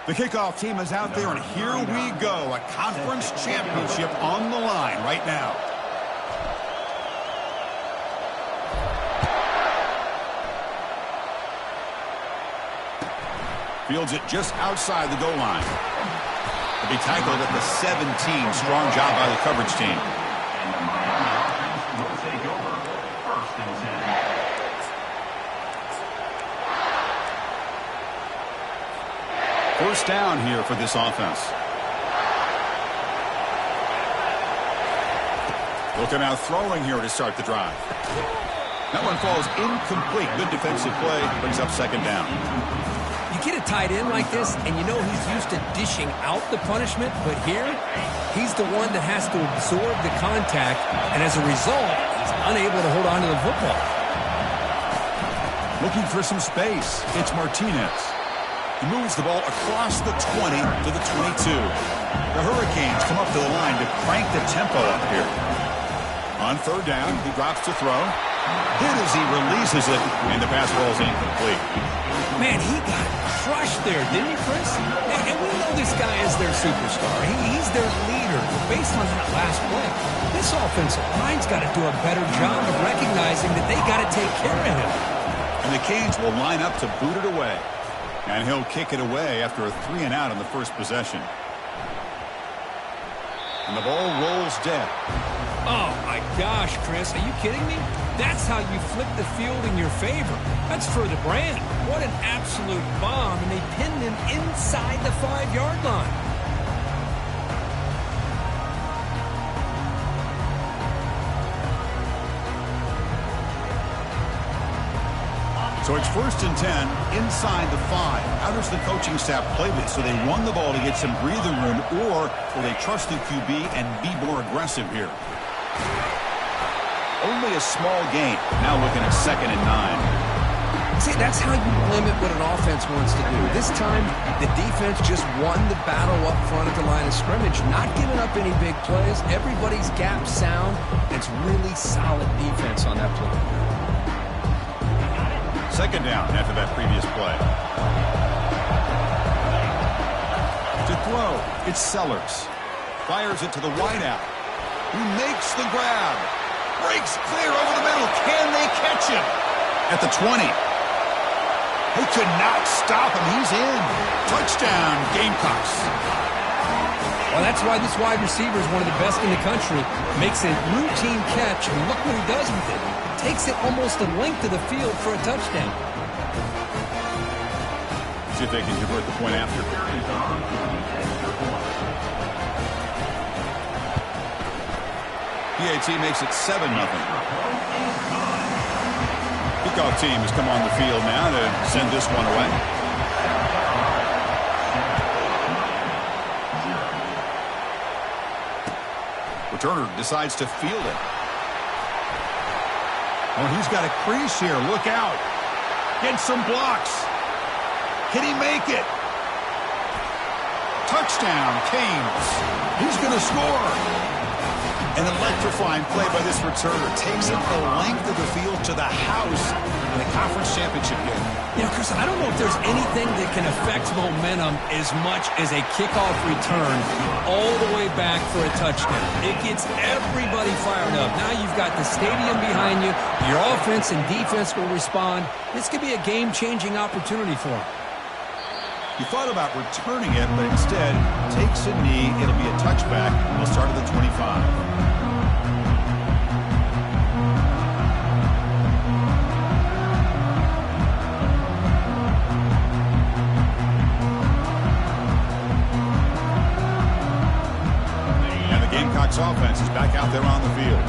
The kickoff team is out there, and here we go. A conference championship on the line right now. Fields it just outside the goal line. He'll be tackled at the 17. Strong job by the coverage team. First down here for this offense. Looking out throwing here to start the drive. That one falls incomplete. Good defensive play. Brings up second down. You get a tight end like this, and you know he's used to dishing out the punishment, but here, he's the one that has to absorb the contact, and as a result, he's unable to hold on to the football. Looking for some space. It's Martinez. He moves the ball across the 20 to the 22. The Hurricanes come up to the line to crank the tempo up here. On third down, he drops to throw. Hit as he releases it, and the pass falls incomplete. Man, he got crushed there, didn't he, Chris? And we know this guy is their superstar. He's their leader. But based on that last play, this offensive line's got to do a better job of recognizing that they got to take care of him. And the Canes will line up to boot it away. And he'll kick it away after a 3-and-out on the first possession. And the ball rolls dead. Oh, my gosh, Chris. Are you kidding me? That's how you flip the field in your favor. That's for the brand. What an absolute bomb. And they pinned him inside the 5-yard line. So it's 1st and 10 inside the 5. How does the coaching staff play this? So they run the ball to get some breathing room, or will they trust the QB and be more aggressive here? Only a small gain. Now looking at 2nd and 9. See, that's how you limit what an offense wants to do. This time, the defense just won the battle up front at the line of scrimmage, not giving up any big plays. Everybody's gap sound. It's really solid defense on that play. Second down after that previous play. To throw, it's Sellers. Fires it to the wideout, who makes the grab. Breaks clear over the middle. Can they catch him? At the 20. They could not stop him. He's in. Touchdown, Gamecocks. Well, that's why this wide receiver is one of the best in the country. Makes a routine catch, and look what he does with it. Takes it almost a length of the field for a touchdown. See if they can convert the point after. PAT makes it 7-0. Kickoff team has come on the field now to send this one away. Returner decides to field it. Oh, he's got a crease here. Look out. Get some blocks. Can he make it? Touchdown, Canes. He's going to score. An electrifying play by this returner. Takes it the length of the field to the house in a conference championship game. You know, Chris, I don't know if there's anything that can affect momentum as much as a kickoff return all the way back for a touchdown. It gets everybody fired up. Now you've got the stadium behind you. Your offense and defense will respond. This could be a game-changing opportunity for him. He thought about returning it, but instead takes a knee. It'll be a touchback. We'll start at the 25. Offense is back out there on the field.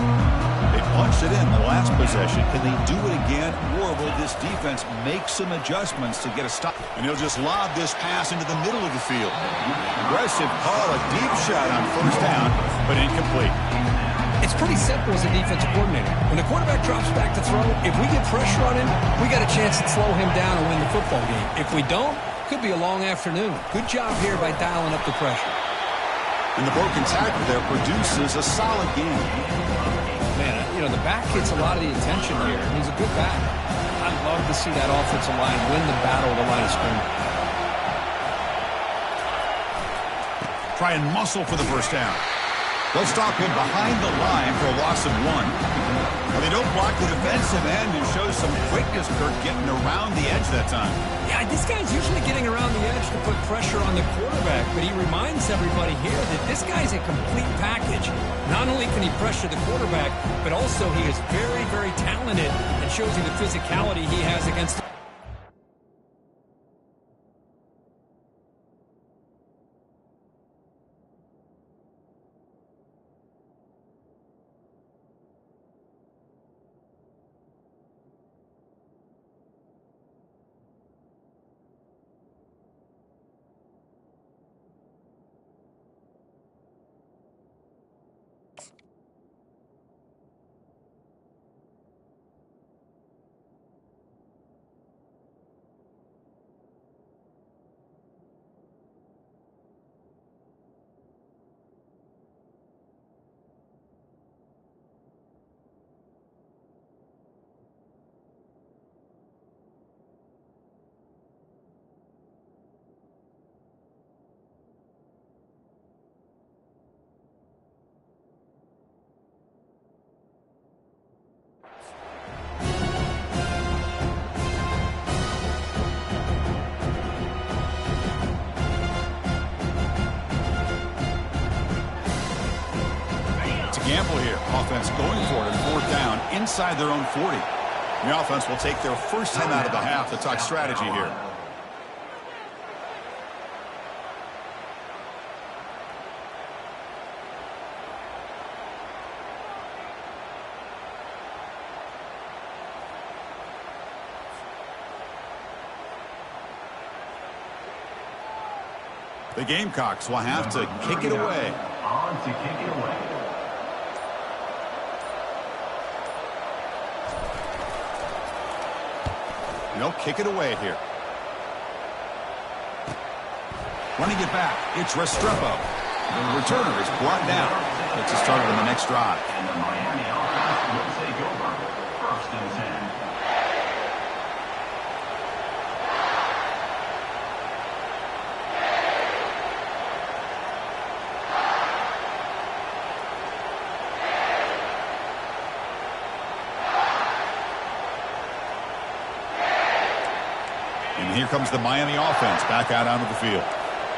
They punched it in the last possession. Can they do it again, or will this defense make some adjustments to get a stop? And he'll just lob this pass into the middle of the field. Aggressive call, a deep shot on first down, but incomplete. It's pretty simple as a defensive coordinator. When the quarterback drops back to throw, if we get pressure on him, we got a chance to slow him down and win the football game. If we don't, could be a long afternoon. Good job here by dialing up the pressure. And the broken tackle there produces a solid game. Man, you know, the back gets a lot of the attention here. He's a good back. I'd love to see that offensive line win the battle of the line of scrimmage. try and muscle for the first down. They'll stop him behind the line for a loss of 1. Well, they don't block the defensive end and show some quickness, Kirk, getting around the edge that time. Yeah, this guy's usually getting around the edge to put pressure on the quarterback, but he reminds everybody here that this guy's a complete package. Not only can he pressure the quarterback, but also he is very, very talented and shows you the physicality he has against gamble here. Offense going for it in 4th down inside their own 40. The offense will take their first 10 out of the half to talk strategy here. The Gamecocks will have to kick it away. On to kick it away. They'll kick it away here. Running it back, it's Restrepo. The returner is brought down. Gets us started on the next drive. And the Miami offense will take over. 1st and 10. And here comes the Miami offense back out onto the field.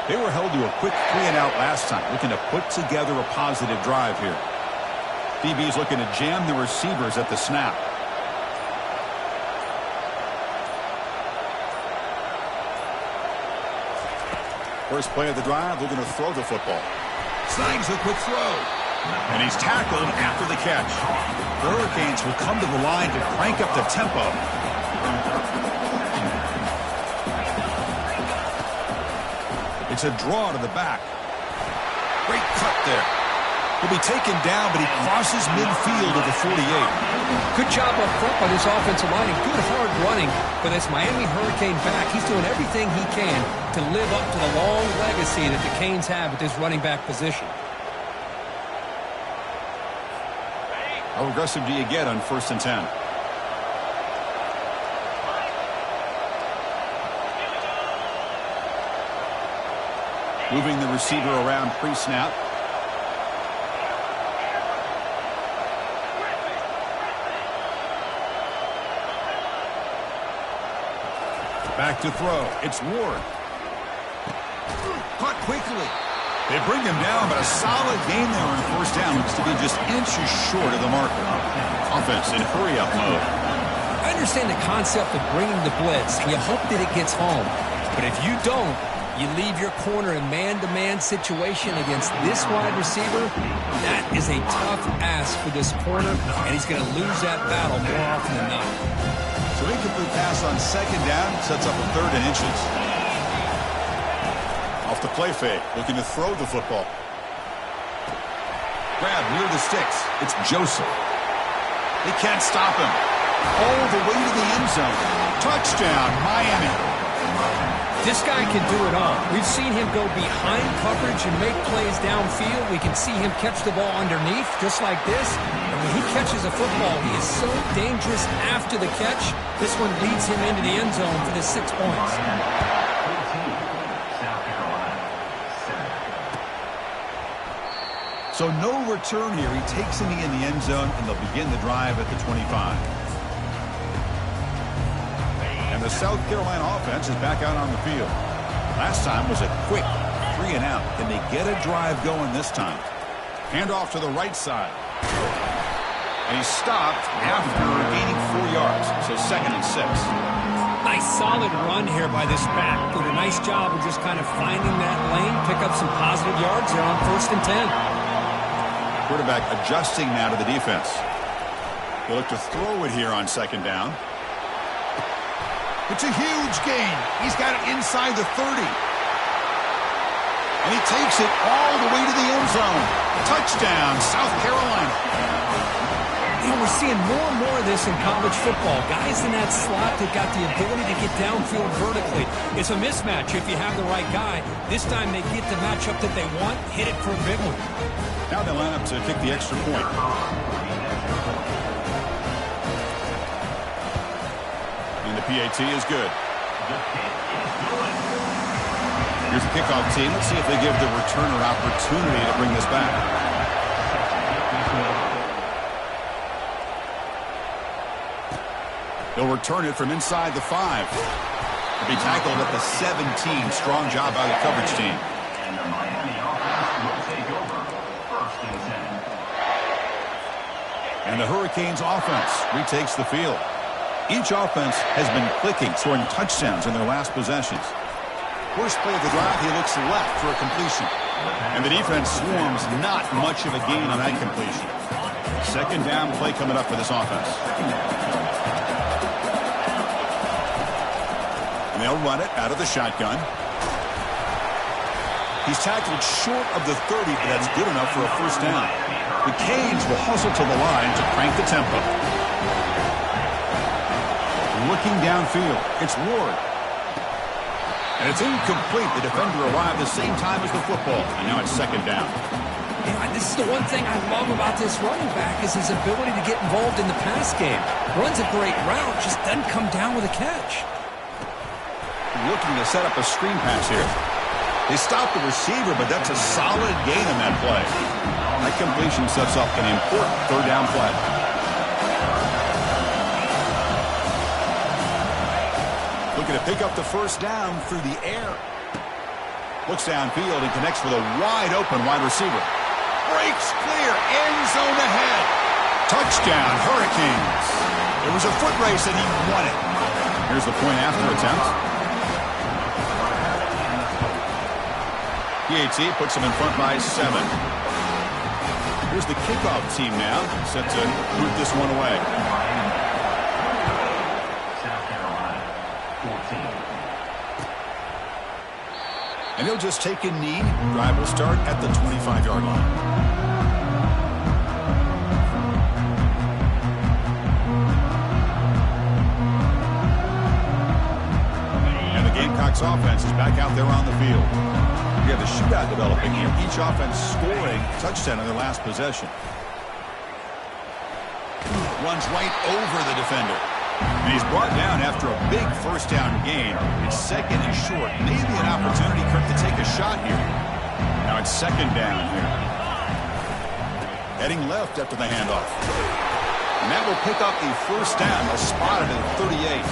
They were held to a quick 3-and-out last time, looking to put together a positive drive here. DB's looking to jam the receivers at the snap. First play of the drive, they're going to throw the football. Snags a quick throw. And he's tackled after the catch. The Hurricanes will come to the line to crank up the tempo. It's a draw to the back. Great cut there. He'll be taken down, but he crosses midfield at the 48. Good job up front by this offensive line and good hard running for this Miami Hurricane back. He's doing everything he can to live up to the long legacy that the Canes have at this running back position. How aggressive do you get on 1st and 10? Moving the receiver around pre-snap. Back to throw. It's Ward. Caught quickly. They bring him down, but a solid game there on 1st down. Looks to be just inches short of the marker. Offense in hurry-up mode. I understand the concept of bringing the blitz, and you hope that it gets home. But if you don't, you leave your corner in man-to-man situation against this wide receiver. That is a tough ask for this corner, and he's going to lose that battle more often than not. So incomplete pass on 2nd down sets up a 3rd and inches. Off the play fake, looking to throw the football. Grab near the sticks. It's Joseph. They can't stop him. All the way to the end zone. Touchdown, Miami. This guy can do it all. We've seen him go behind coverage and make plays downfield. We can see him catch the ball underneath, just like this. And when he catches a football, he is so dangerous after the catch. This one leads him into the end zone for the 6 points. So no return here. He takes a knee in the end zone, and they'll begin the drive at the 25. And the South Carolina offense is back out on the field. Last time was a quick 3 and out. Can they get a drive going this time? Handoff to the right side. And he's stopped after gaining 4 yards. So 2nd and 6. Nice solid run here by this back. Did a nice job of just kind of finding that lane, pick up some positive yards there on 1st and 10. Quarterback adjusting now to the defense. He'll look to throw it here on 2nd down. It's a huge gain. He's got it inside the 30. And he takes it all the way to the end zone. Touchdown, South Carolina. You know, we're seeing more and more of this in college football. Guys in that slot that got the ability to get downfield vertically. It's a mismatch if you have the right guy. This time they get the matchup that they want, hit it for a big one. Now they line up to kick the extra point. And the PAT is good. Here's the kickoff team. Let's see if they give the returner opportunity to bring this back. They'll return it from inside the 5. They'll be tackled at the 17. Strong job by the coverage team. And the Miami offense will take over 1st and 10. And the Hurricanes offense retakes the field. Each offense has been clicking, scoring touchdowns in their last possessions. First play of the drive, he looks left for a completion. And the defense swarms, not much of a gain on that completion. 2nd down play coming up for this offense. And they'll run it out of the shotgun. He's tackled short of the 30, but that's good enough for a 1st down. The Canes will hustle to the line to crank the tempo. Looking downfield, it's Ward. And it's incomplete. The defender arrived the same time as the football. And now it's 2nd down. Yeah, this is the one thing I love about this running back is his ability to get involved in the pass game. Runs a great route, just doesn't come down with a catch. Looking to set up a screen pass here. They stop the receiver, but that's a solid gain in that play. That completion sets up an important 3rd down play. Looking to pick up the 1st down through the air. Looks downfield and connects with a wide-open wide receiver. Breaks clear, end zone ahead. Touchdown, Hurricanes. It was a foot race and he won it. Here's the point after attempt. PAT puts him in front by 7. Here's the kickoff team now, set to boot this one away. South Carolina, 14. And he'll just take a knee. Drive will start at the 25-yard line. And the Gamecocks offense is back out there on the field. We have a shootout developing here. Each offense scoring a touchdown in their last possession. Runs right over the defender. And he's brought down after a big 1st down gain. It's 2nd and short. Maybe an opportunity, Kirk, to take a shot here. Now it's 2nd down here. Heading left after the handoff. And that will pick up the 1st down. They'll spot it at 38.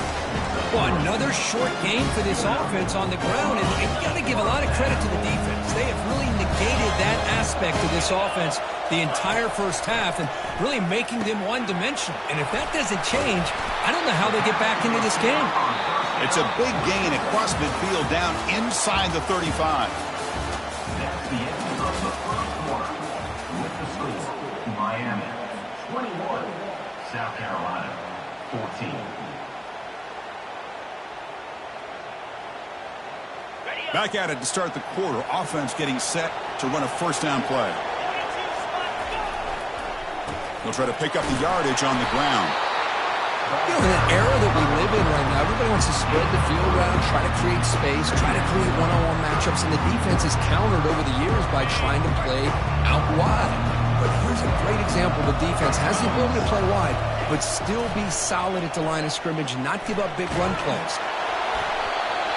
Well, another short game for this offense on the ground, and you got to give a lot of credit to the defense. They have really negated that aspect of this offense the entire 1st half and really making them one-dimensional. And if that doesn't change, I don't know how they get back into this game. It's a big gain across midfield down inside the 35. That's the end of the 1st quarter. With the score, Miami 21, South Carolina 14. Back at it to start the quarter. Offense getting set to run a 1st down play. They'll try to pick up the yardage on the ground. You know, in an era that we live in right now, everybody wants to spread the field around, try to create space, try to create one-on-one matchups, and the defense is countered over the years by trying to play out wide. But here's a great example. The defense has the ability to play wide, but still be solid at the line of scrimmage and not give up big run plays.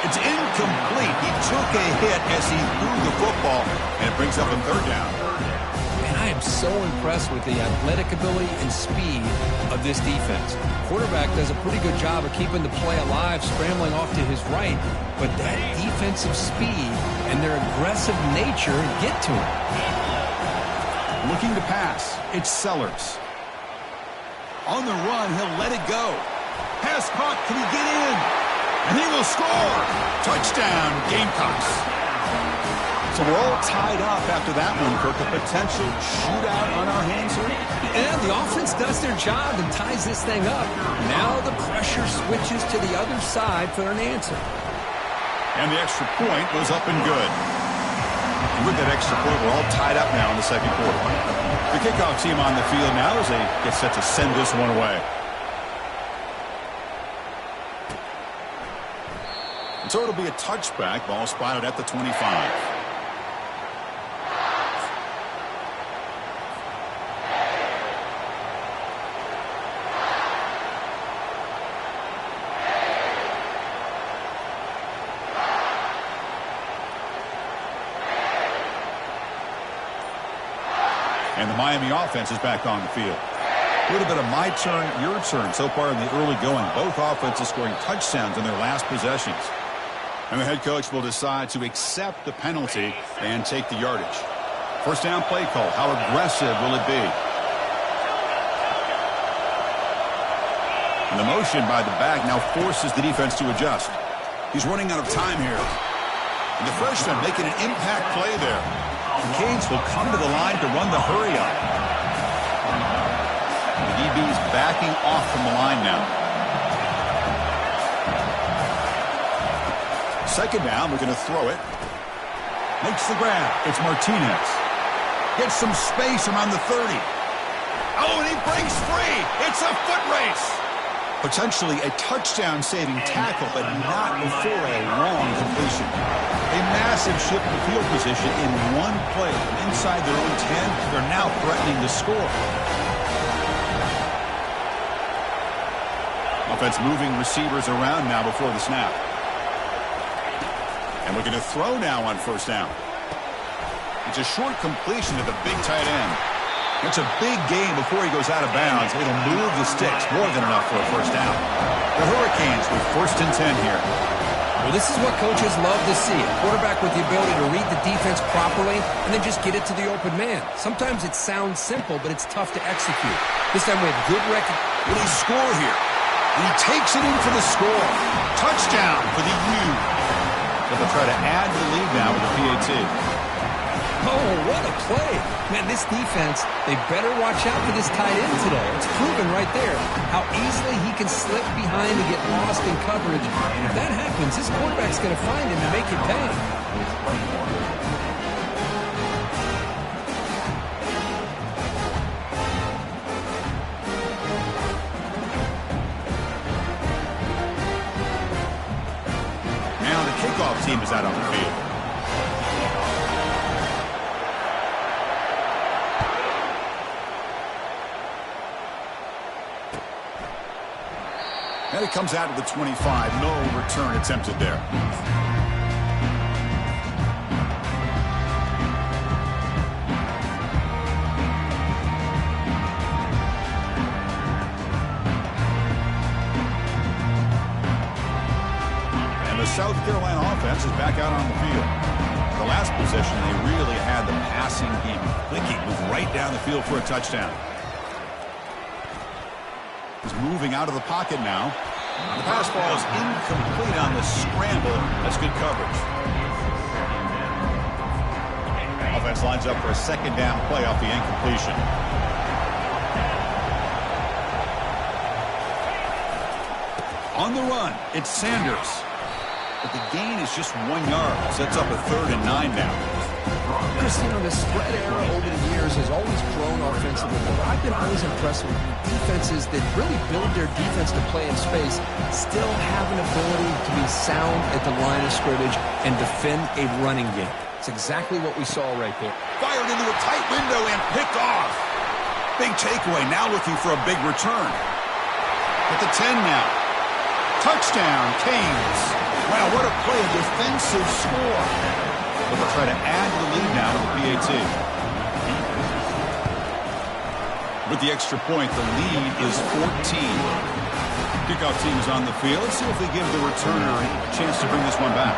It's incomplete. He took a hit as he threw the football, and it brings up a 3rd down. And I so impressed with the athletic ability and speed of this defense. Quarterback does a pretty good job of keeping the play alive, scrambling off to his right, but that defensive speed and their aggressive nature get to him. Looking to pass, it's Sellers. On the run, he'll let it go. Pass caught, can he get in? And he will score! Touchdown, Gamecocks. So we're all tied up after that one, Kirk. A potential shootout on our hands here. And the offense does their job and ties this thing up. Now the pressure switches to the other side for an answer. And the extra point was up and good. And with that extra point, we're all tied up now in the second quarter. The kickoff team on the field now as they get set to send this one away. And so it'll be a touchback. Ball spotted at the 25. And the Miami offense is back on the field. A little bit of my turn, your turn so far in the early going. Both offenses scoring touchdowns in their last possessions. And the head coach will decide to accept the penalty and take the yardage. First down play call. How aggressive will it be? And the motion by the back now forces the defense to adjust. He's running out of time here. And the freshman making an impact play there. The Canes will come to the line to run the hurry up. The DB's backing off from the line now. Second down, we're going to throw it. Makes the grab. It's Martinez. Gets some space around the 30. Oh, and he breaks free. It's a foot race. Potentially a touchdown-saving tackle, but not before a long completion. A massive shift in field position in one play. Inside their own 10, they're now threatening to score. Offense moving receivers around now before the snap. And we're going to throw now on first down. It's a short completion to the big tight end. It's a big gain before he goes out of bounds. It'll move the sticks more than enough for a first down. The Hurricanes with 1st and 10 here. Well, this is what coaches love to see. A quarterback with the ability to read the defense properly and then just get it to the open man. Sometimes it sounds simple, but it's tough to execute. This time we have good recognition. Will he score here? And he takes it in for the score. Touchdown for the U. But they'll try to add to the lead now with the PAT. Oh, what a play. Man, this defense, they better watch out for this tight end today. It's proven right there how easily he can slip behind and get lost in coverage. And if that happens, this quarterback's going to find him and make it pay. Now the kickoff team is out on the field. And it comes out to the 25. No return attempted there. And the South Carolina offense is back out on the field. The last possession, they really had the passing game clicking. Moved right down the field for a touchdown. He's moving out of the pocket now. The pass ball is incomplete on the scramble. That's good coverage. Offense lines up for a second down play off the incompletion. On the run, it's Sanders. But the gain is just 1 yard. Sets up a 3rd and 9 now. Christian, the spread era over the years has always grown offensively, but I've been always impressed with defenses that really build their defense to play in space, still have an ability to be sound at the line of scrimmage and defend a running game. It's exactly what we saw right there. Fired into a tight window and picked off. Big takeaway, now looking for a big return. At the 10 now. Touchdown, Canes. Wow, what a play, a defensive score. But they'll try to add to the lead now with the PAT. With the extra point, the lead is 14. Kickoff team is on the field. Let's see if they give the returner a chance to bring this one back.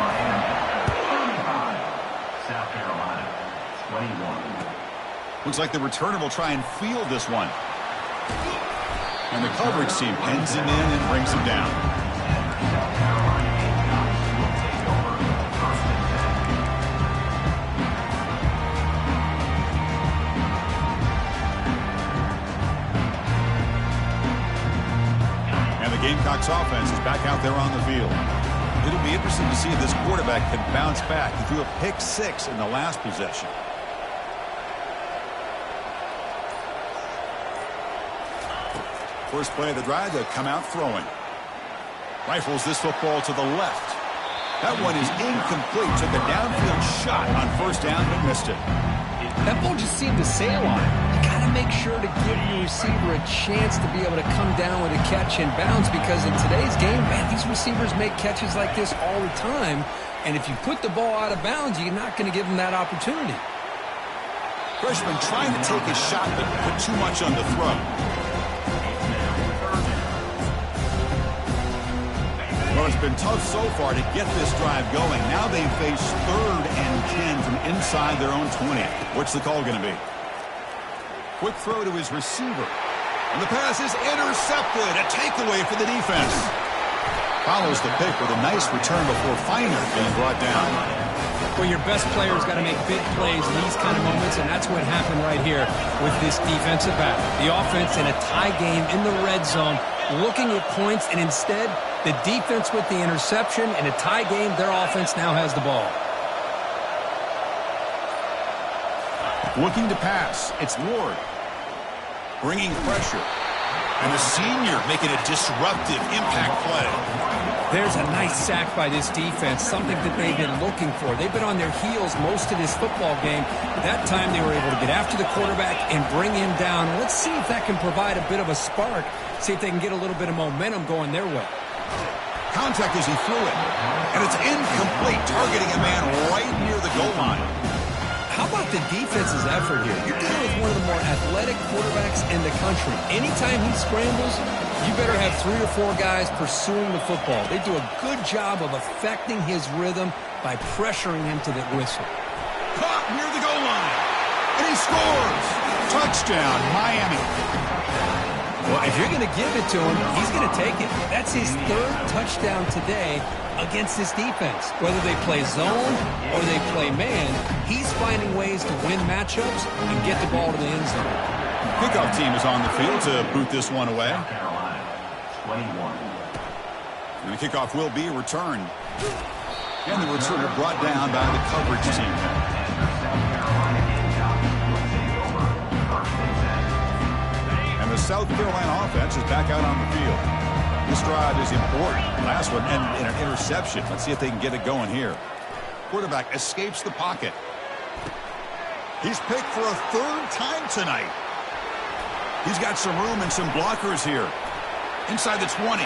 South Carolina, 21. Looks like the returner will try and field this one. And the coverage team pins him in and brings him down. And the Gamecocks offense is back out there on the field. It'll be interesting to see if this quarterback can bounce back. He threw a pick 6 in the last possession. First play of the drive, they'll come out throwing. Rifles this football to the left. That one is incomplete. Took a downfield shot on first down, but missed it. That ball just seemed to sail on it. You got to make sure to give your receiver a chance to be able to come down with a catch and bounce, because in today's game, man, these receivers make catches like this all the time. And if you put the ball out of bounds, you're not going to give them that opportunity. Freshman trying to take a shot, but put too much on the throw. Well, it's been tough so far to get this drive going. Now they face 3rd and 10 from inside their own 20. What's the call going to be? Quick throw to his receiver. And the pass is intercepted. A takeaway for the defense. Follows the pick with a nice return before Feiner being brought down. Well, your best player's got to make big plays in these kind of moments, and that's what happened right here with this defensive back. The offense in a tie game in the red zone, looking at points, and instead, the defense with the interception. In a tie game, their offense now has the ball. Looking to pass. It's Ward. Bringing pressure. And the senior making a disruptive impact play. There's a nice sack by this defense, something that they've been looking for. They've been on their heels most of this football game. That time they were able to get after the quarterback and bring him down. Let's see if that can provide a bit of a spark. See if they can get a little bit of momentum going their way. Contact as he threw it. And it's incomplete, targeting a man right near the goal line. How about the defense's effort here? You're dealing with one of the more athletic quarterbacks in the country. Anytime he scrambles, you better have 3 or 4 guys pursuing the football. They do a good job of affecting his rhythm by pressuring him to the whistle. Caught near the goal line. And he scores. Touchdown, Miami. Well, if you're going to give it to him, he's going to take it. That's his 3rd touchdown today against this defense. Whether they play zone or they play man, he's finding ways to win matchups and get the ball to the end zone. Kickoff team is on the field to boot this one away. South Carolina, 21. And the kickoff will be returned. And the returner brought down by the coverage team. And the South Carolina offense is back out on the field. This drive is important. Last one ended in an interception. Let's see if they can get it going here. Quarterback escapes the pocket. He's picked for a 3rd time tonight. He's got some room and some blockers here. Inside the 20.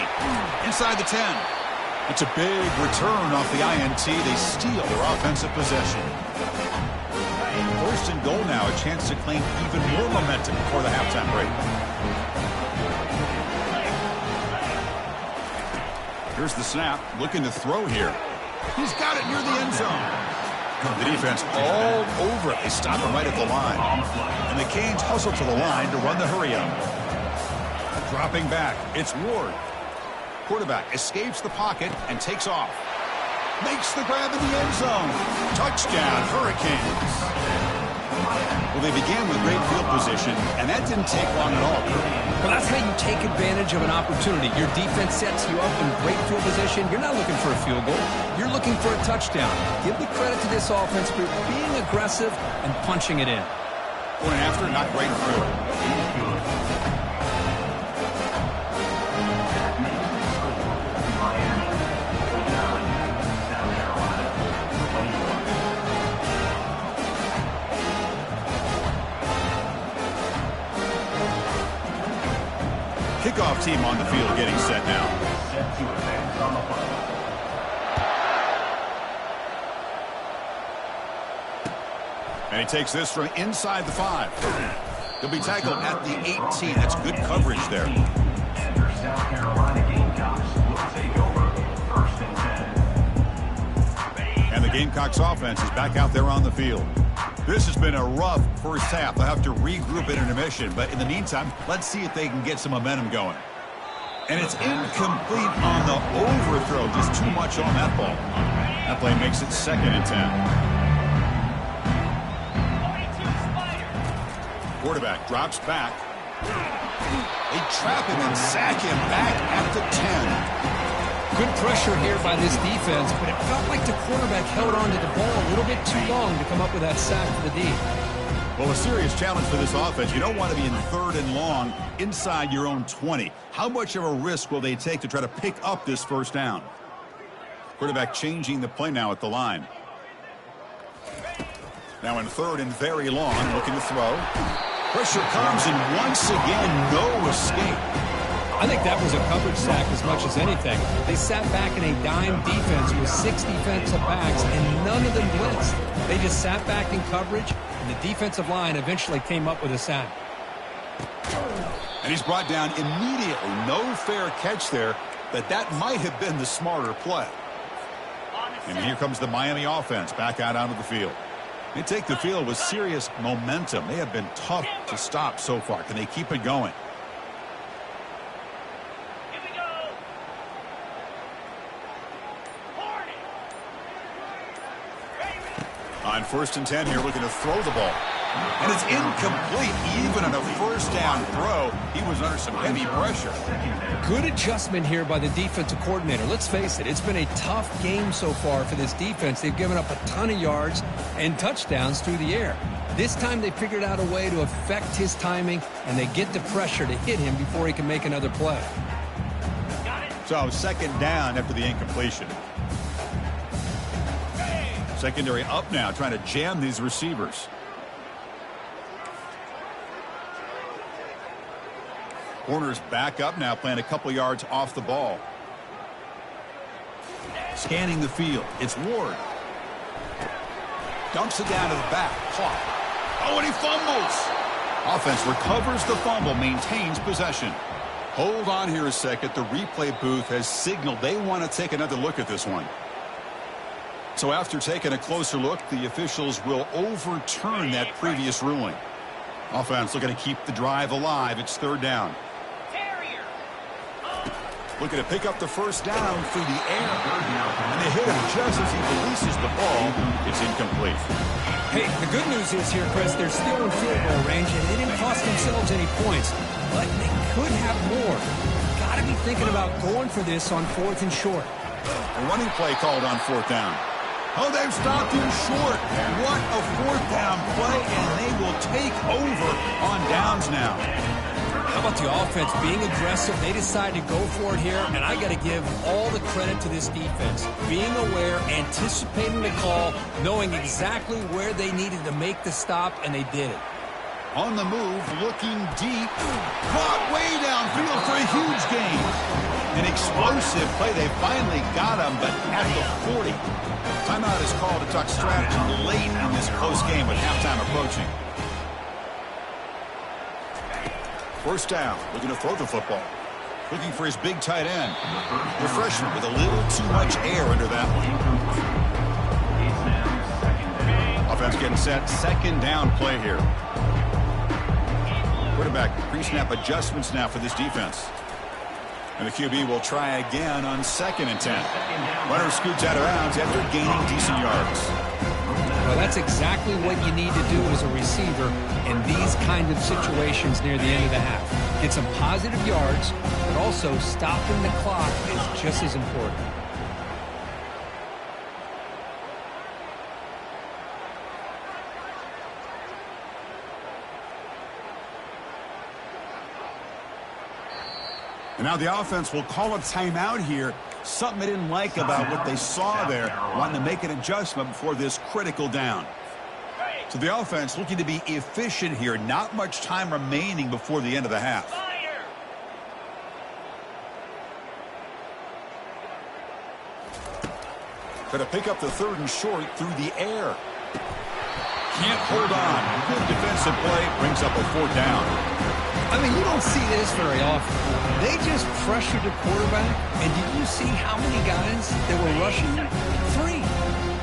Inside the 10. It's a big return off the INT. They steal their offensive possession. 1st and goal now. A chance to claim even more momentum before the halftime break. Here's the snap. Looking to throw here. He's got it near the end zone. The defense all over it. They stop him right at the line. And the Canes hustle to the line to run the hurry up. Dropping back. It's Ward. Quarterback escapes the pocket and takes off. Makes the grab in the end zone. Touchdown, Hurricanes. Well, they began with great field position, and that didn't take long at all. Well, that's how you take advantage of an opportunity. Your defense sets you up in great field position. You're not looking for a field goal. You're looking for a touchdown. Give the credit to this offense for being aggressive and punching it in. Going after, not great through. Kickoff team on the field getting set now. Set to advance on the play. And he takes this from inside the 5. He'll be tackled at the 18. That's good coverage there. And your South Carolina Gamecocks will take over 1st and 10. And the Gamecocks offense is back out there on the field. This has been a rough first half. They'll have to regroup at intermission, but in the meantime, let's see if they can get some momentum going. And it's incomplete on the overthrow. Just too much on that ball. That play makes it 2nd and 10. Quarterback drops back. They trap him and sack him back at the 10. Good pressure here by this defense, but it felt like the quarterback held on to the ball a little bit too long to come up with that sack for the D. Well, a serious challenge for this offense. You don't want to be in 3rd and long inside your own 20. How much of a risk will they take to try to pick up this first down? Quarterback changing the play now at the line. Now in 3rd and very long, looking to throw. Pressure comes, and once again, no escape. I think that was a coverage sack as much as anything. They sat back in a dime defense with 6 defensive backs, and none of them blitzed. They just sat back in coverage, and the defensive line eventually came up with a sack. And he's brought down immediately. No fair catch there, but that might have been the smarter play. And here comes the Miami offense back out onto the field. They take the field with serious momentum. They have been tough to stop so far. Can they keep it going? Here we go. On 1st and 10 here, looking to throw the ball. And it's incomplete. Even on a first down throw, he was under some heavy pressure. Good adjustment here by the defensive coordinator. Let's face it, it's been a tough game so far for this defense. They've given up a ton of yards and touchdowns through the air. This time they figured out a way to affect his timing, and they get the pressure to hit him before he can make another play. So 2nd down after the incompletion. Secondary up now, trying to jam these receivers. Corners back up now, playing a couple yards off the ball. Scanning the field. It's Ward. Dumps it down to the back. Caught. Oh, and he fumbles. Offense recovers the fumble, maintains possession. Hold on here a second. The replay booth has signaled they want to take another look at this one. So after taking a closer look, the officials will overturn that previous ruling. Offense looking to keep the drive alive. It's 3rd down. Looking to pick up the first down through the air. And they hit him just as he releases the ball. It's incomplete. Hey, the good news is here, Chris, they're still in field goal range, and they didn't cost themselves any points. But they could have more. Got to be thinking about going for this on 4th and short. A running play called on 4th down. Oh, they've stopped him short. What a 4th down play, and they will take over on downs now. How about the offense being aggressive? They decide to go for it here, and I got to give all the credit to this defense. Being aware, anticipating the call, knowing exactly where they needed to make the stop, and they did it. On the move, looking deep. Caught way downfield for a huge gain. An explosive play. They finally got him, but at the 40. Timeout is called to talk strategy late in this close game with halftime approaching. 1st down, looking to throw the football. Looking for his big tight end. The freshman with a little too much air under that one. Offense getting set. 2nd down play here. Quarterback pre-snap adjustments now for this defense. And the QB will try again on 2nd and 10. Runner scoots out of bounds after gaining decent yards. Well, that's exactly what you need to do as a receiver in these kind of situations near the end of the half. Get some positive yards, but also stopping the clock is just as important. And now the offense will call a timeout here. Something they didn't like about what they saw there. Wanting to make an adjustment before this critical down. So the offense looking to be efficient here. Not much time remaining before the end of the half. Going to pick up the 3rd and short through the air. Can't hold on. Good defensive play brings up a 4th down. I mean, you don't see this very often. They just pressured the quarterback, and did you see how many guys that were rushing? 3.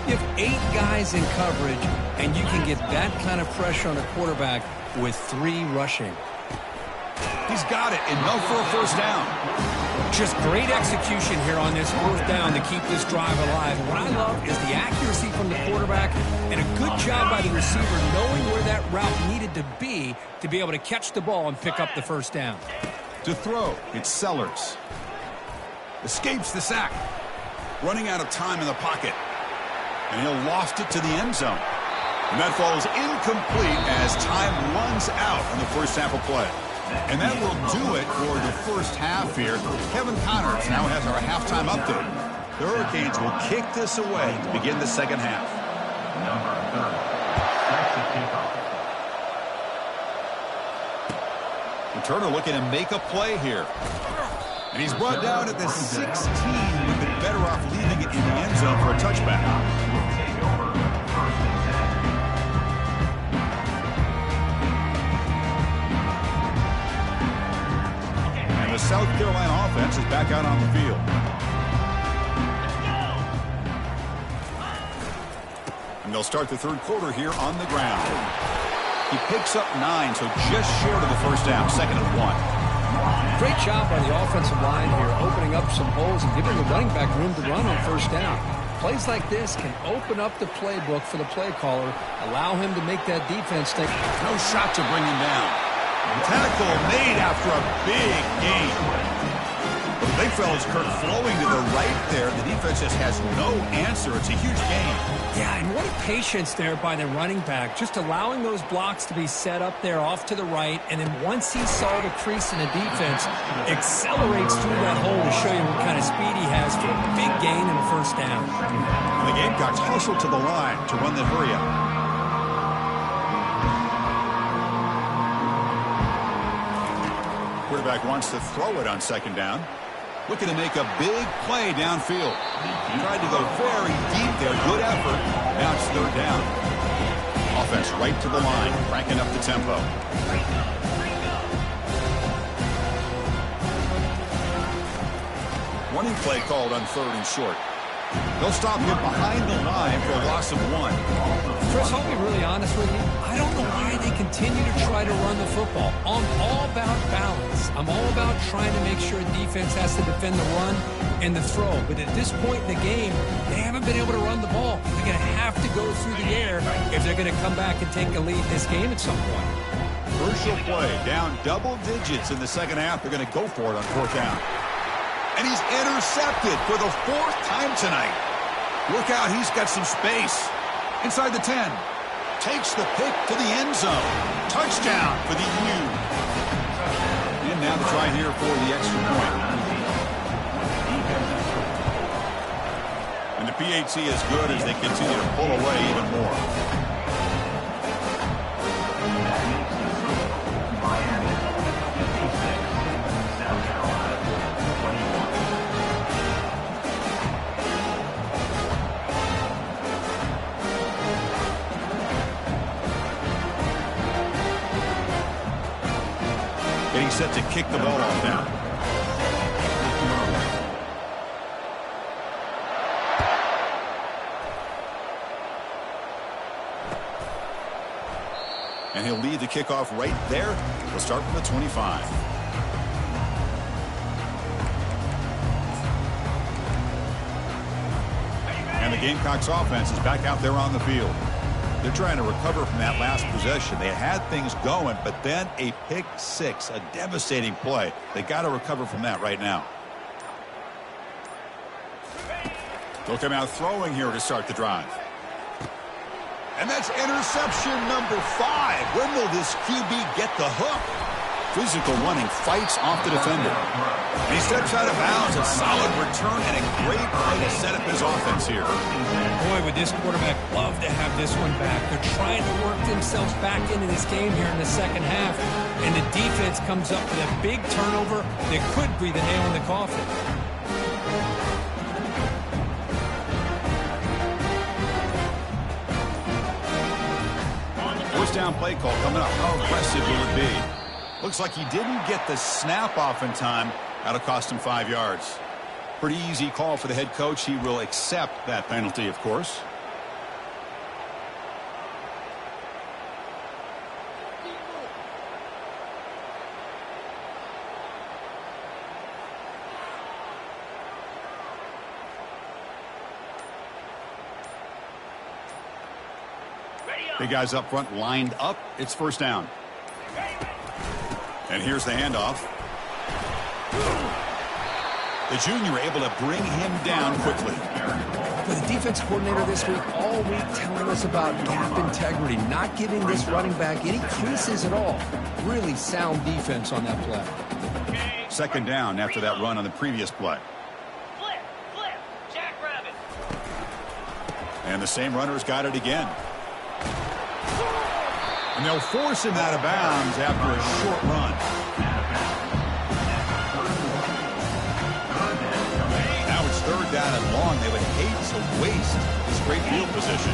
You have 8 guys in coverage, and you can get that kind of pressure on a quarterback with 3 rushing. He's got it. Enough for a 1st down. Just great execution here on this 4th down to keep this drive alive. What I love is the accuracy from the quarterback and a good job by the receiver knowing where that route needed to be able to catch the ball and pick up the 1st down. To throw, it's Sellers. Escapes the sack. Running out of time in the pocket. And he'll loft it to the end zone. And that falls incomplete as time runs out on the first half of play. And that will do it for the first half here. Kevin Connors now has our halftime update. The Hurricanes will kick this away to begin the second half. Number 30. That's the kickoff. And Turner looking to make a play here. And he's brought down at the 16. We've been better off leaving it in the end zone for a touchback. Will take over 1st and 10. And the South Carolina offense is back out on the field. And they'll start the 3rd quarter here on the ground. He picks up 9, so just short of the 1st down, 2nd and 1. Great job by the offensive line here, opening up some holes and giving the running back room to run on 1st down. Plays like this can open up the playbook for the play caller, allow him to make that defense think. No shot to bring him down. Tackle made after a big gain. The big fella's Kirk flowing to the right there. The defense just has no answer. It's a huge gain. Yeah, and what a patience there by the running back, just allowing those blocks to be set up there off to the right, and then once he saw the crease in the defense, accelerates through that hole to show you what kind of speed he has for a big gain and a 1st down. And the Gamecocks hustle to the line to run the hurry up. Quarterback wants to throw it on 2nd down. Looking to make a big play downfield. Tried to go very deep there. Good effort. Now it's 3rd down. Offense right to the line, cranking up the tempo. Running play called on 3rd and short. They'll stop him behind the line for a loss of 1. Chris, I'll be really honest with you. I don't know why they continue to try to run the football. I'm all about balance. I'm all about trying to make sure defense has to defend the run and the throw. But at this point in the game, they haven't been able to run the ball. They're going to have to go through the air if they're going to come back and take a lead in this game at some point. Crucial play. Down double digits in the second half. They're going to go for it on 4th down. And he's intercepted for the 4th time tonight. Look out, he's got some space. Inside the 10. Takes the pick to the end zone. Touchdown for the U. And now the try here for the extra point. And the PAT is good as they continue to pull away even more. Miami 56. South Carolina 21. Getting set to kick the ball off now. And he'll lead the kickoff right there. We'll start from the 25. And the Gamecocks offense is back out there on the field. They're trying to recover from that last possession. They had things going, but then a pick 6, a devastating play. They got to recover from that right now. They'll come out throwing here to start the drive. And that's interception number 5. When will this QB get the hook? Physical running, fights off the defender. And he steps out of bounds. A solid return and a great play to set up his offense here. Boy, would this quarterback love to have this one back. They're trying to work themselves back into this game here in the second half. And the defense comes up with a big turnover that could be the nail in the coffin. down play call coming up. How aggressive will it be? Looks like he didn't get the snap off in time. That'll cost him 5 yards. Pretty easy call for the head coach. He will accept that penalty, of course. Big guys up front lined up. It's first down. And here's the handoff. The junior able to bring him down quickly. The defense coordinator this week all week telling us about gap integrity, not giving this running back any creases at all. Really sound defense on that play. Second down after that run on the previous play. Flip, Jackrabbit. And the same runner's got it again. And they'll force him out of bounds after a short run. Now it's third down and long. They would hate to waste this great field position.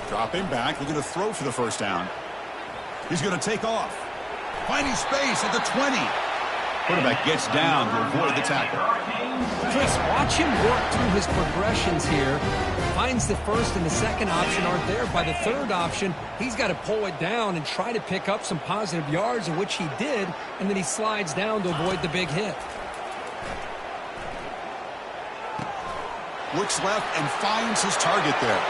Dropping back, looking to throw for the first down. He's going to take off. Finding space at the 20. Quarterback gets down to avoid the tackle. Chris, watch him work through his progressions here. Finds the first and the second option aren't there. By the third option, he's got to pull it down and try to pick up some positive yards, in which he did, and then he slides down to avoid the big hit. Looks left and finds his target there.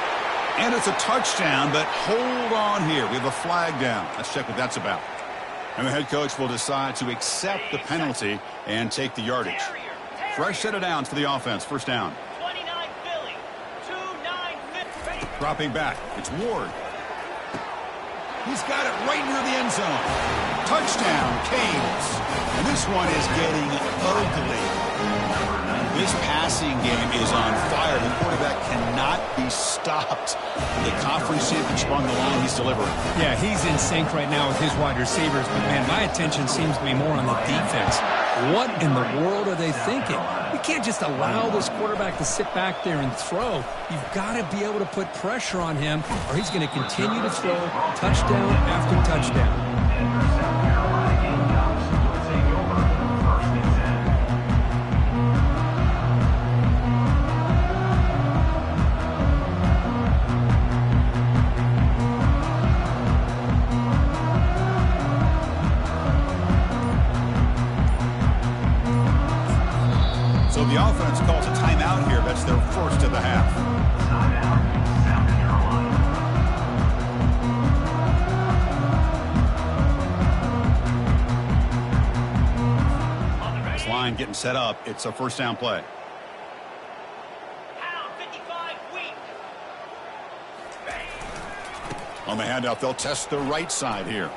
And it's a touchdown, but hold on here. We have a flag down. Let's check what that's about. And the head coach will decide to accept the penalty and take the yardage. Fresh set of downs for the offense. First down. 29 Philly. 2-9 Philly. Dropping back. It's Ward. He's got it right near the end zone. Touchdown, Canes. And this one is getting ugly. This passing game is on fire. The quarterback cannot be stopped. The conference championship on the line, he's delivering. Yeah, he's in sync right now with his wide receivers, but man, my attention seems to be more on the defense. What in the world are they thinking? You can't just allow this quarterback to sit back there and throw. You've got to be able to put pressure on him, or he's going to continue to throw touchdown after touchdown. So the offense calls a timeout here. That's their first of the half. This line getting set up. It's a first down play. Pound 55 weak. On the handoff, they'll test the right side here.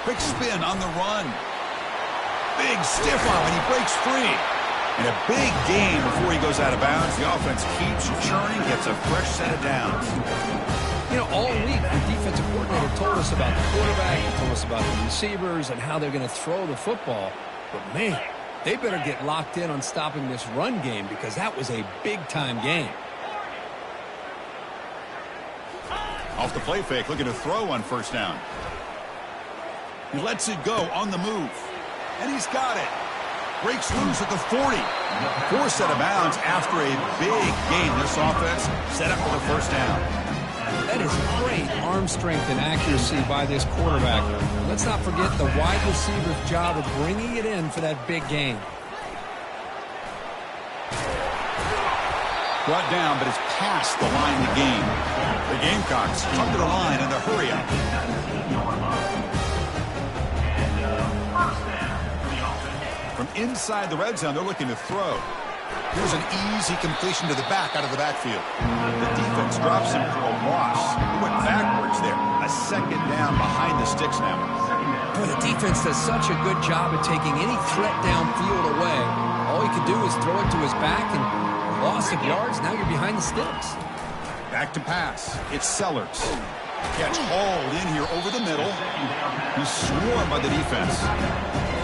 Quick spin on the run. Big stiff arm, and he breaks free. And a big gain before he goes out of bounds. The offense keeps churning, gets a fresh set of downs. You know, all week, the defensive coordinator told us about the quarterback, he told us about the receivers and how they're going to throw the football. But, man, they better get locked in on stopping this run game, because that was a big-time game. Off the play fake, looking to throw on first down. He lets it go on the move. And he's got it. Breaks loose at the 40. Forced out of bounds after a big gain. This offense set up for the first down. That is great arm strength and accuracy by this quarterback. Let's not forget the wide receiver's job of bringing it in for that big gain. Brought down, but it's past the line of the game. The Gamecocks come to the line in the hurry-up. From inside the red zone, they're looking to throw. Here's an easy completion to the back out of the backfield. The defense drops him for a loss. He went backwards there. A second down behind the sticks now. Boy, the defense does such a good job of taking any threat downfield away. All he could do is throw it to his back, and a loss of yards, now you're behind the sticks. Back to pass. It's Sellers. Gets hauled in here over the middle. He's swarmed by the defense.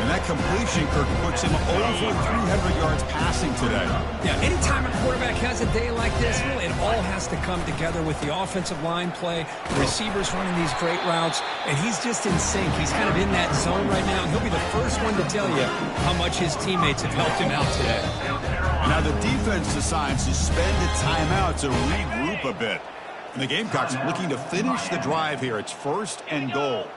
And that completion, Kirk, puts him over 300 yards passing today. Yeah, anytime a quarterback has a day like this, really it all has to come together with the offensive line play, the receivers running these great routes, and he's just in sync. He's kind of in that zone right now, and he'll be the first one to tell you how much his teammates have helped him out today. Now the defense decides to spend a timeout to regroup a bit. And the Gamecocks looking to finish the drive here. It's 1st and goal.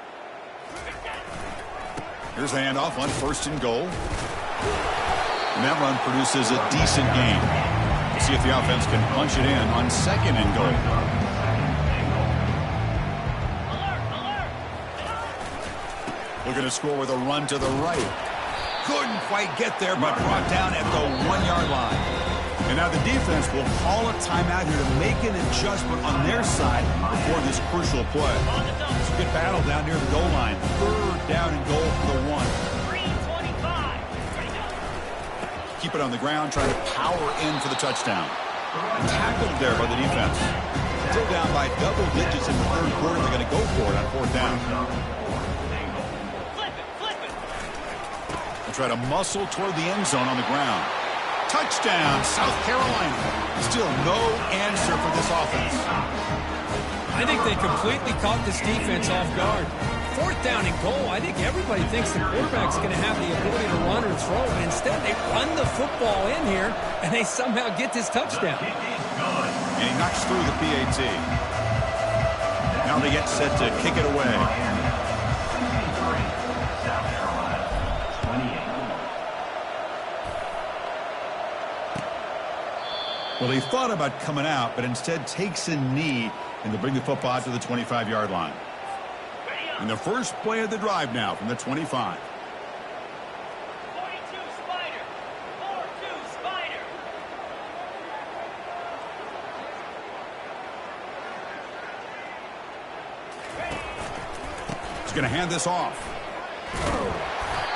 Here's the handoff on 1st and goal. And that run produces a decent gain. We'll see if the offense can punch it in on 2nd and goal. Looking to score with a run to the right. Couldn't quite get there, but brought down at the 1-yard line. And now the defense will call a timeout here to make an adjustment on their side before this crucial play. It's a good battle down near the goal line. 3rd down and goal for the 1. 3:25. Keep it on the ground, trying to power in for the touchdown. Tackled there by the defense. Still down by double digits in the 3rd quarter. They're going to go for it on 4th down. Flip it. They try to muscle toward the end zone on the ground. Touchdown, South Carolina. Still no answer for this offense. I think they completely caught this defense off guard. 4th down and goal, I think everybody thinks the quarterback's going to have the ability to run or throw, and instead they run the football in here, and they somehow get this touchdown. And he knocks through the PAT. Now they get set to kick it away. South Carolina, 28. Well, he thought about coming out, but instead takes a knee and to bring the football out to the 25-yard line. And the first play of the drive now from the 25. 42 Spider. 4-2 Spider. He's going to hand this off.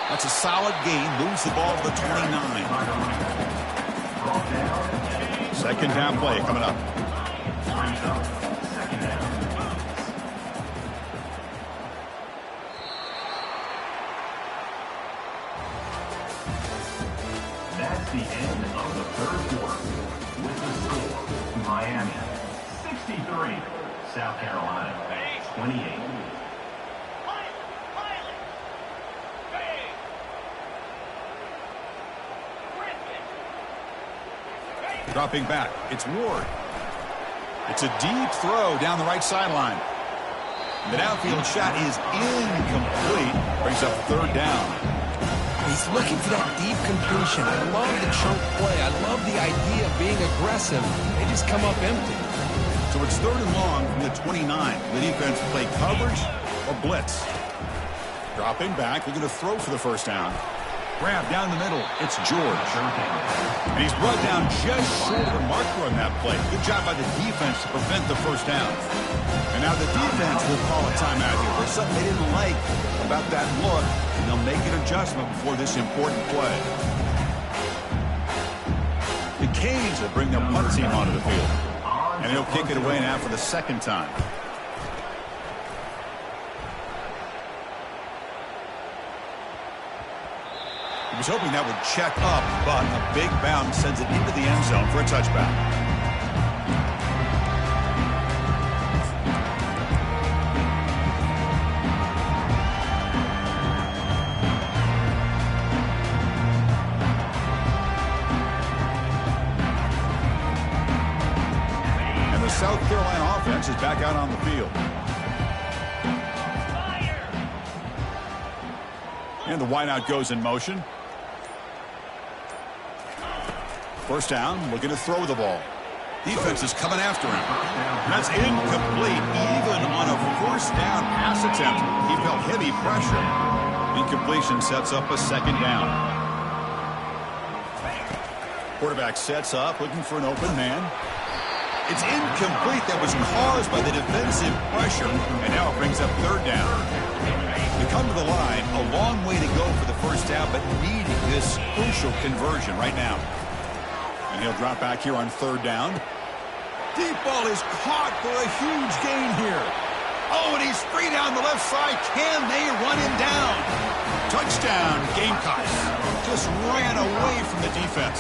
That's a solid gain. Moves the ball to the 29. 2nd down play coming up. That's the end of the 3rd quarter. With the score, Miami 63, South Carolina 28. Pilot. Bang. Griffin. Dropping back. It's Ward. It's a deep throw down the right sideline. The downfield shot is incomplete. Brings up 3rd down. He's looking for that deep completion. I love the chunk play. I love the idea of being aggressive. They just come up empty. So it's 3rd and long from the 29. The defense play coverage or blitz. Dropping back. Looking to throw for the 1st down. Grab down the middle. It's George. And he's brought down just short of the marker on that play. Good job by the defense to prevent the 1st down. And now the defense will call a timeout here. There's something they didn't like about that look, and they'll make an adjustment before this important play. The Canes will bring their punt team onto the field. And he'll kick it away now for the 2nd time. He was hoping that would check up, but a big bounce sends it into the end zone for a touchback. And the South Carolina offense is back out on the field. And the wideout goes in motion. 1st down, looking to throw the ball. Defense is coming after him. And that's incomplete, even on a 1st down pass attempt. He felt heavy pressure. Incompletion sets up a 2nd down. Quarterback sets up, looking for an open man. It's incomplete. That was caused by the defensive pressure. And now it brings up 3rd down. They come to the line, a long way to go for the 1st down, but needing this crucial conversion right now. And he'll drop back here on 3rd down. Deep ball is caught for a huge gain here. Oh, and he's free down the left side. Can they run him down? Touchdown, Gamecocks. Just ran away from the defense.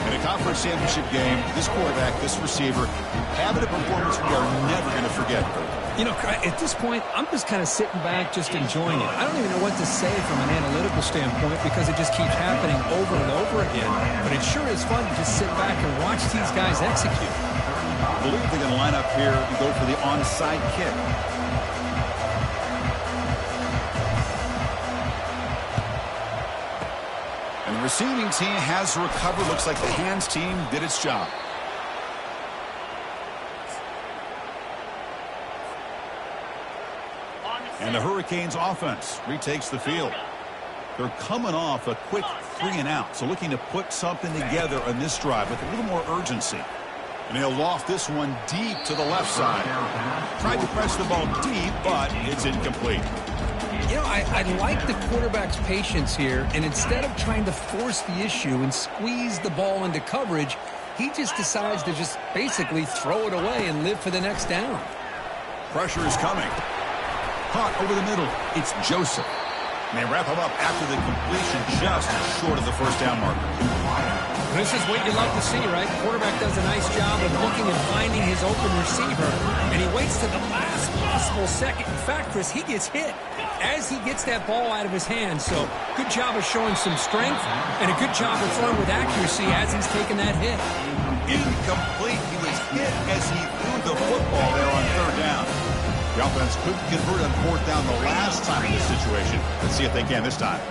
In a conference championship game, this quarterback, this receiver, having a performance we are never going to forget. You know, at this point, I'm just kind of sitting back, just enjoying it. I don't even know what to say from an analytical standpoint because it just keeps happening over and over again. But it sure is fun to just sit back and watch these guys execute. I believe they're going to line up here and go for the onside kick. And the receiving team has recovered. Looks like the hands team did its job. And the Hurricanes offense retakes the field. They're coming off a quick 3-and-out, so looking to put something together on this drive with a little more urgency. And they'll loft this one deep to the left side. Tried to press the ball deep, but it's incomplete. You know, I like the quarterback's patience here, and instead of trying to force the issue and squeeze the ball into coverage, he just decides to just basically throw it away and live for the next down. Pressure is coming. Caught over the middle. It's Joseph. And they wrap him up after the completion just short of the first down marker. This is what you love to see, right? Quarterback does a nice job of looking and finding his open receiver, and he waits to the last possible second. In fact, Chris, he gets hit as he gets that ball out of his hands. So good job of showing some strength and a good job of throwing with accuracy as he's taking that hit. Incomplete. He was hit as he threw the football there on third down. The offense couldn't convert on fourth down the last time in this situation. Let's see if they can this time.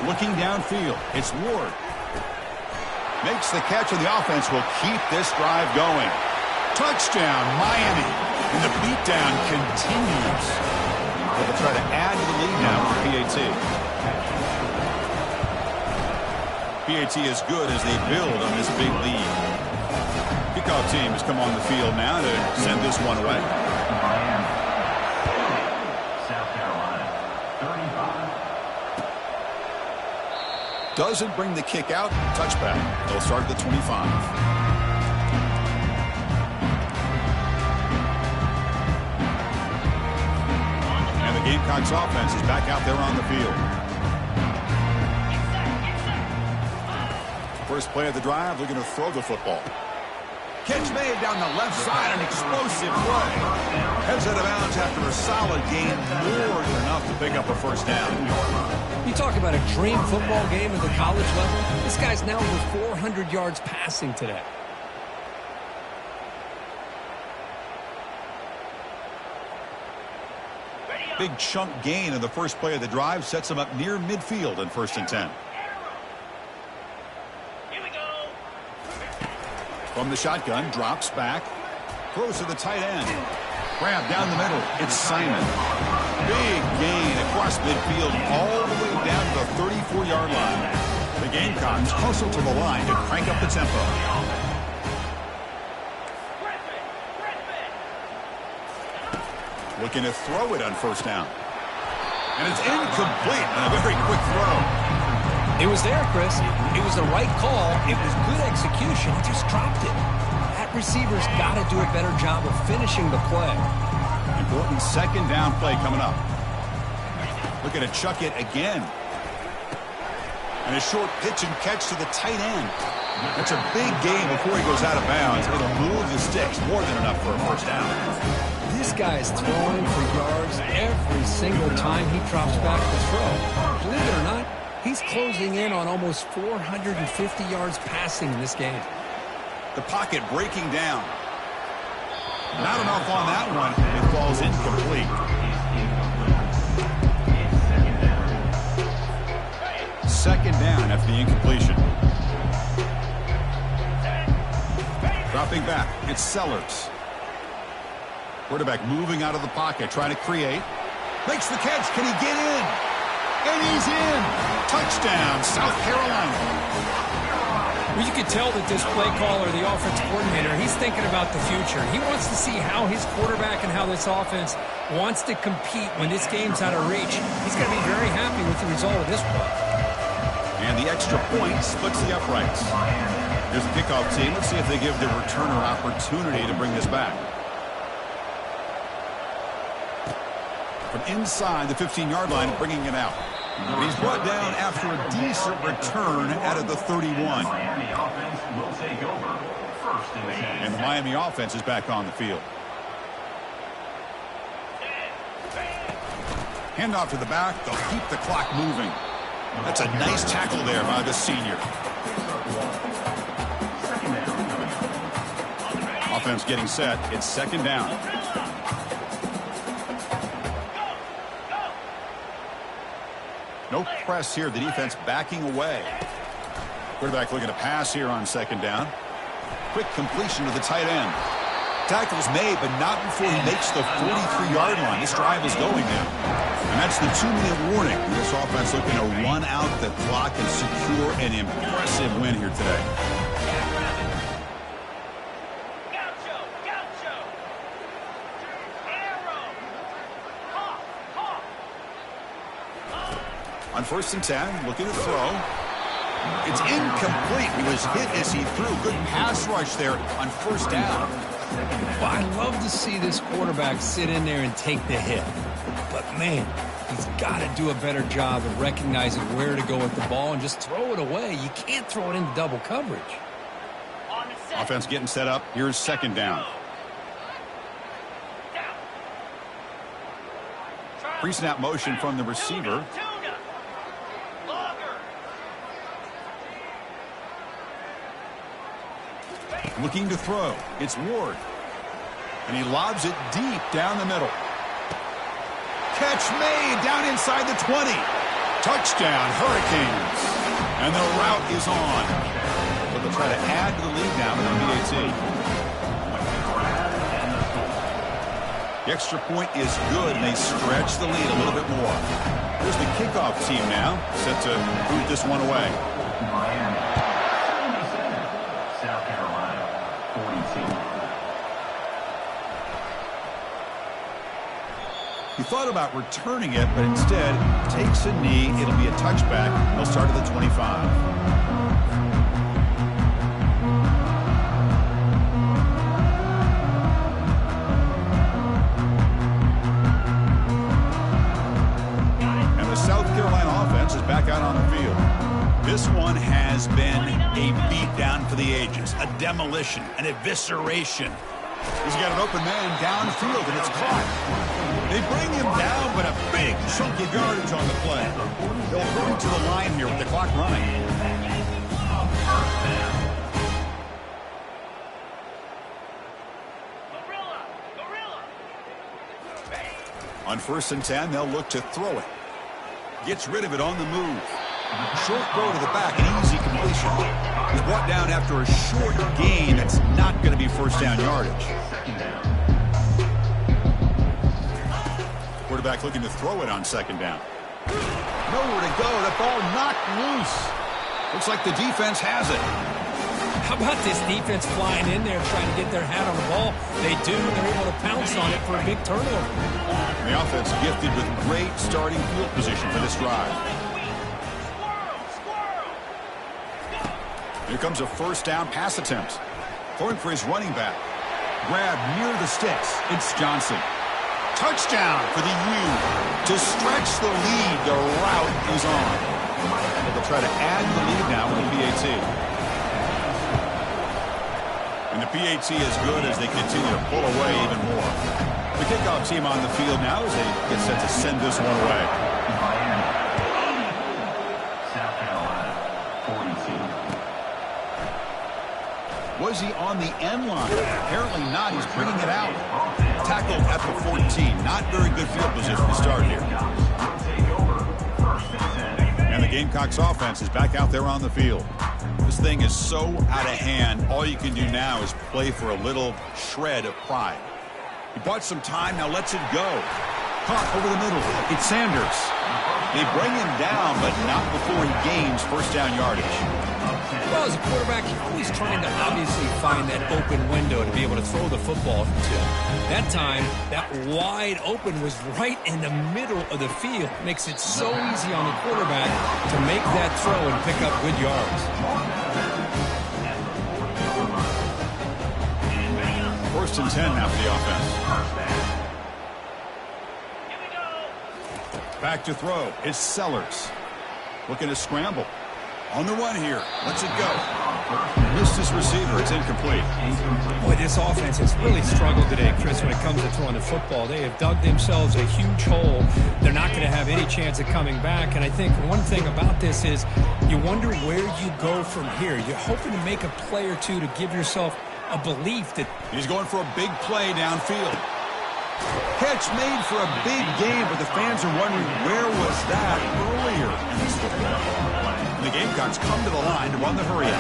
Looking downfield, it's Ward. Makes the catch, and the offense will keep this drive going. Touchdown, Miami. And the beatdown continues. They'll try to add to the lead now for PAT. PAT is good as they build on this big lead. Kickoff team has come on the field now to send this one away. Miami. South Carolina, 35. Doesn't bring the kick out. Touchback. They'll start at the 25. And the Gamecocks offense is back out there on the field. First play of the drive, looking to throw the football. Catch made down the left side, an explosive play. Heads out of bounds after a solid gain, more than enough to pick up a first down. You talk about a dream football game at the college level. This guy's now over 400 yards passing today. Big chunk gain in the first play of the drive sets him up near midfield in 1st and 10. From the shotgun, drops back, throws to the tight end. Grab down the middle. It's Simon. Big gain across midfield all the way down to the 34-yard line. The Gamecocks hustle to the line to crank up the tempo. Looking to throw it on first down. And it's incomplete and a very quick throw. It was there, Chris. It was the right call. It was good execution. He just dropped it. That receiver's got to do a better job of finishing the play. Important second down play coming up. Looking to chuck it again. And a short pitch and catch to the tight end. That's a big gain before he goes out of bounds. It'll move the sticks more than enough for a first down. This guy is throwing for yards every single time he drops back to throw. Believe it or not, he's closing in on almost 450 yards passing in this game. The pocket breaking down. Not enough on that one. It falls incomplete. Second down after the incompletion. Dropping back. It's Sellers. Quarterback moving out of the pocket, trying to create. Makes the catch. Can he get in? And he's in. Touchdown, South Carolina. Well, you could tell that this play caller, the offense coordinator, he's thinking about the future. He wants to see how his quarterback and how this offense wants to compete when this game's out of reach. He's going to be very happy with the result of this play. And the extra point splits the uprights. Here's the kickoff team. Let's see if they give the returner opportunity to bring this back. From inside the 15-yard line, bringing it out. He's brought down after a decent return out of the 31. Miami offense will take over. First and 10. And the Miami offense is back on the field. Handoff to the back. They'll keep the clock moving. That's a nice tackle there by the senior. Offense getting set. It's second down. No press here. The defense backing away. Quarterback looking to pass here on second down. Quick completion to the tight end. Tackle's made, but not before he makes the 43-yard line. This drive is going now. And that's the 2-minute warning. This offense looking to run out the clock and secure an impressive win here today. On first and 10, looking to throw. It's incomplete. He was hit as he threw. Good pass rush there on first down. Well, I love to see this quarterback sit in there and take the hit. But, man, he's got to do a better job of recognizing where to go with the ball and just throw it away. You can't throw it into double coverage. Offense getting set up. Here's second down. Pre-snap motion from the receiver. Looking to throw. It's Ward. And he lobs it deep down the middle. Catch made down inside the 20. Touchdown, Hurricanes. And the route is on. So they'll try to add to the lead now with the BAT. The extra point is good, and they stretch the lead a little bit more. Here's the kickoff team now, set to boot this one away. Miami, 77. South Carolina, 42. He thought about returning it, but instead takes a knee. It'll be a touchback. They'll start at the 25. Back out on the field. This one has been a beatdown for the ages, a demolition, an evisceration. He's got an open man downfield, and it's caught. They bring him down, but a big chunk of yardage on the play. They'll go to the line here with the clock running. On first and 10, they'll look to throw it. Gets rid of it on the move. Short throw to the back, an easy completion. He's brought down after a short gain. That's not going to be first down yardage. Quarterback looking to throw it on second down. Nowhere to go. That ball knocked loose. Looks like the defense has it. How about this defense flying in there trying to get their hat on the ball? They do. They're able to pounce on it for a big turnover. And the offense gifted with great starting field position for this drive. Here comes a first down pass attempt. Throwing for his running back. Grab near the sticks. It's Johnson. Touchdown for the U. To stretch the lead, the route is on. They'll try to add the lead now with the PAT. And the PAT is good as they continue to pull away even more. The kickoff team on the field now as they get set to send this one away. Miami, South Carolina, 42. Was he on the end line? Apparently not. He's bringing it out. Tackled at the 14. Not very good field position to start here. And the Gamecocks offense is back out there on the field. This thing is so out of hand, all you can do now is play for a little shred of pride. He bought some time, now lets it go. Caught over the middle. It's Sanders. They bring him down, but not before he gains first down yardage. Well, as a quarterback, you're always trying to obviously find that open window to be able to throw the football to. That time, that wide open was right in the middle of the field. Makes it so easy on the quarterback to make that throw and pick up good yards. First and 10 now for the offense. Here we go. Back to throw. It's Sellers. Looking to scramble. On the run here. Lets it go. Missed his receiver. It's incomplete. Boy, this offense has really struggled today, Chris, when it comes to throwing the football. They have dug themselves a huge hole. They're not going to have any chance of coming back. And I think one thing about this is you wonder where you go from here. You're hoping to make a play or two to give yourself a belief that... He's going for a big play downfield. Catch made for a big game, but the fans are wondering where was that earlier in this football game. The Gamecocks come to the line to run the hurry-up.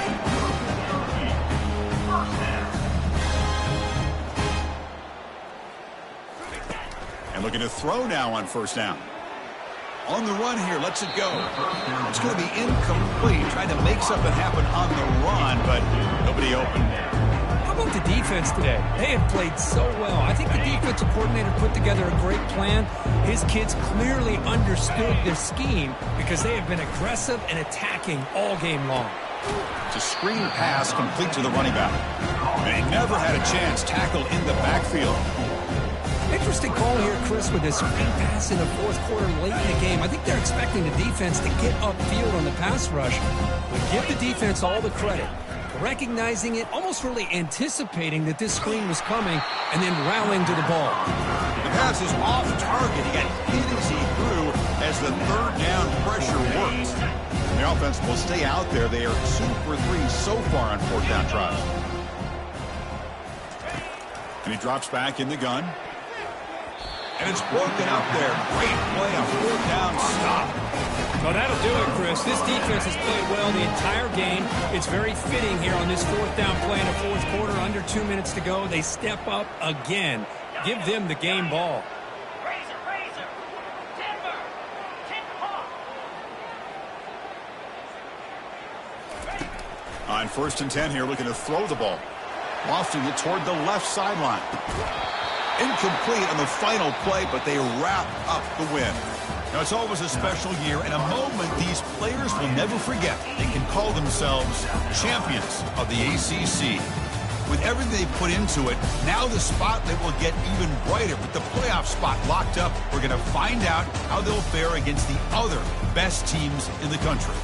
And looking to throw now on first down. On the run here, lets it go. It's going to be incomplete. Trying to make something happen on the run, but nobody open. How about the defense today? They have played so well. I think the defensive coordinator put together a great plan. His kids clearly understood their scheme because they have been aggressive and attacking all game long. It's a screen pass complete to the running back. And he never had a chance tackled in the backfield. Interesting call here, Chris, with this screen pass in the fourth quarter late in the game. I think they're expecting the defense to get upfield on the pass rush. But give the defense all the credit. Recognizing it, almost really anticipating that this screen was coming, and then rallying to the ball. The pass is off target. He got hit as he threw as the third down pressure works. And the offense will stay out there. They are 2 for 3 so far on fourth down tries. And he drops back in the gun. And it's broken up there. Great play, a fourth down stop. Well, that'll do it, Chris. This defense has played well the entire game. It's very fitting here on this fourth down play in the fourth quarter. Under 2 minutes to go. They step up again. Give them the game ball. Razor. Denver. Kick off. On first and 10 here, looking to throw the ball. Lofting it toward the left sideline. Incomplete on the final play, but they wrap up the win. Now, it's always a special year and a moment these players will never forget. They can call themselves champions of the ACC. With everything they put into it, now the spotlight will get even brighter. With the playoff spot locked up, we're going to find out how they'll fare against the other best teams in the country.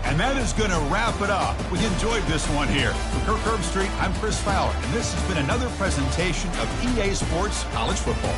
And that is going to wrap it up. We enjoyed this one here. From Kirk Herbstreit, I'm Chris Fowler, and this has been another presentation of EA Sports College Football.